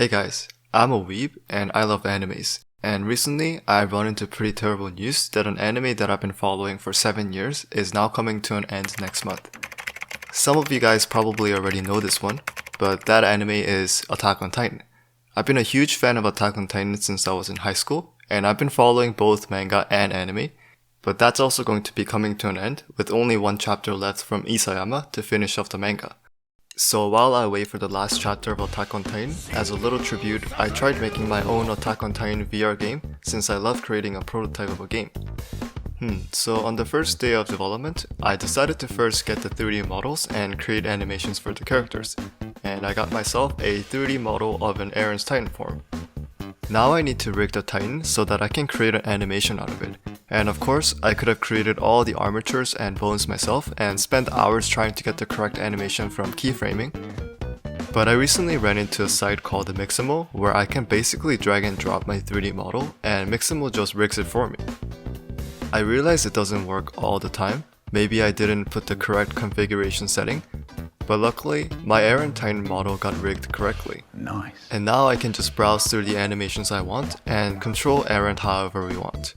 Hey guys, I'm a weeb and I love animes. And recently, I've run into pretty terrible news that an anime that I've been following for 7 years is now coming to an end next month. Some of you guys probably already know this one, but that anime is Attack on Titan. I've been a huge fan of Attack on Titan since I was in high school, and I've been following both manga and anime, but that's also going to be coming to an end with only one chapter left from Isayama to finish off the manga. So while I wait for the last chapter of Attack on Titan, as a little tribute, I tried making my own Attack on Titan VR game since I love creating a prototype of a game. So on the first day of development, I decided to first get the 3D models and create animations for the characters, and I got myself a 3D model of an Aaron's Titan form. Now I need to rig the Titan so that I can create an animation out of it. And of course, I could have created all the armatures and bones myself and spent hours trying to get the correct animation from keyframing. But I recently ran into a site called the Mixamo where I can basically drag and drop my 3D model and Mixamo just rigs it for me. I realize it doesn't work all the time, maybe I didn't put the correct configuration setting, but luckily, my Aaron Titan model got rigged correctly. Nice. And now I can just browse through the animations I want and control Aaron however we want.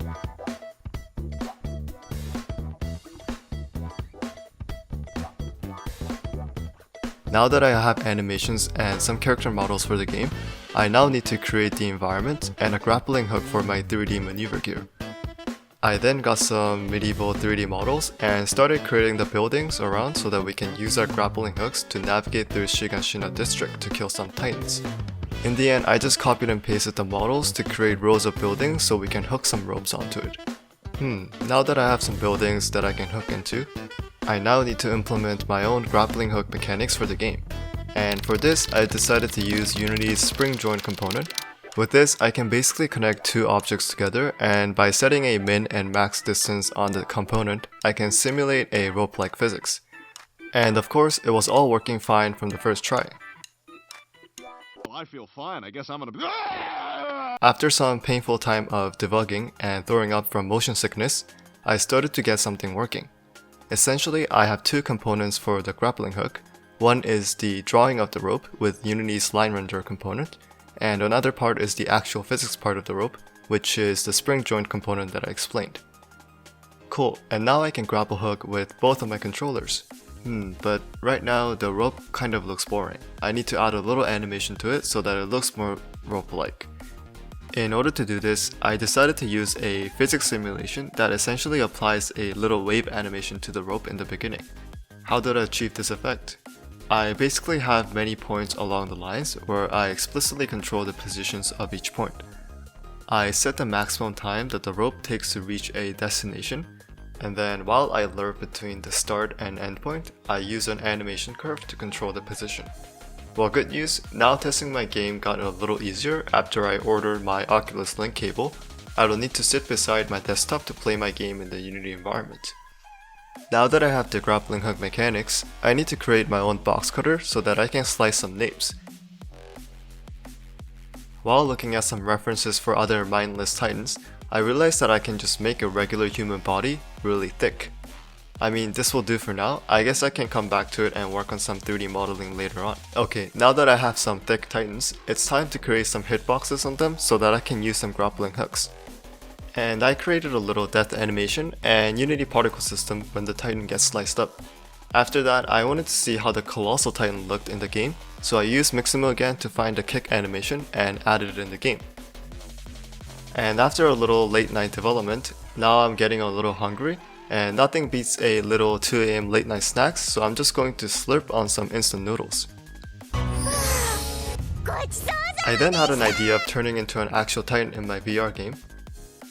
Now that I have animations and some character models for the game, I now need to create the environment and a grappling hook for my 3D maneuver gear. I then got some medieval 3D models and started creating the buildings around so that we can use our grappling hooks to navigate through Shigashina district to kill some titans. In the end, I just copied and pasted the models to create rows of buildings so we can hook some ropes onto it. Now that I have some buildings that I can hook into, I now need to implement my own grappling hook mechanics for the game. And for this, I decided to use Unity's spring joint component. With this, I can basically connect two objects together, and by setting a min and max distance on the component, I can simulate a rope-like physics. And of course, it was all working fine from the first try. Well, I feel fine. I guess I'm gonna be. After some painful time of debugging and throwing up from motion sickness, I started to get something working. Essentially, I have two components for the grappling hook. One is the drawing of the rope with Unity's line render component, and another part is the actual physics part of the rope, which is the spring joint component that I explained. Cool, and now I can grapple hook with both of my controllers. But right now the rope kind of looks boring. I need to add a little animation to it so that it looks more rope-like. In order to do this, I decided to use a physics simulation that essentially applies a little wave animation to the rope in the beginning. How did I achieve this effect? I basically have many points along the lines where I explicitly control the positions of each point. I set the maximum time that the rope takes to reach a destination, and then while I lurk between the start and end point, I use an animation curve to control the position. Well, good news, now testing my game got a little easier after I ordered my Oculus Link cable. I don't need to sit beside my desktop to play my game in the Unity environment. Now that I have the grappling hook mechanics, I need to create my own box cutter so that I can slice some names. While looking at some references for other mindless titans, I realized that I can just make a regular human body really thick. I mean, this will do for now. I guess I can come back to it and work on some 3D modeling later on. Okay, now that I have some thick titans, it's time to create some hitboxes on them so that I can use some grappling hooks. And I created a little death animation and Unity particle system when the Titan gets sliced up. After that, I wanted to see how the Colossal Titan looked in the game, so I used Mixamo again to find the kick animation and added it in the game. And after a little late night development, now I'm getting a little hungry, and nothing beats a little 2 AM late night snacks, so I'm just going to slurp on some instant noodles. I then had an idea of turning into an actual Titan in my VR game.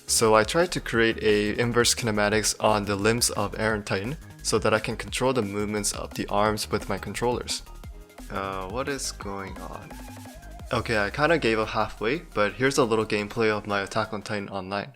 So I tried to create a inverse kinematics on the limbs of Aaron Titan so that I can control the movements of the arms with my controllers. What is going on? Okay, I kinda gave up halfway, but here's a little gameplay of my Attack on Titan online.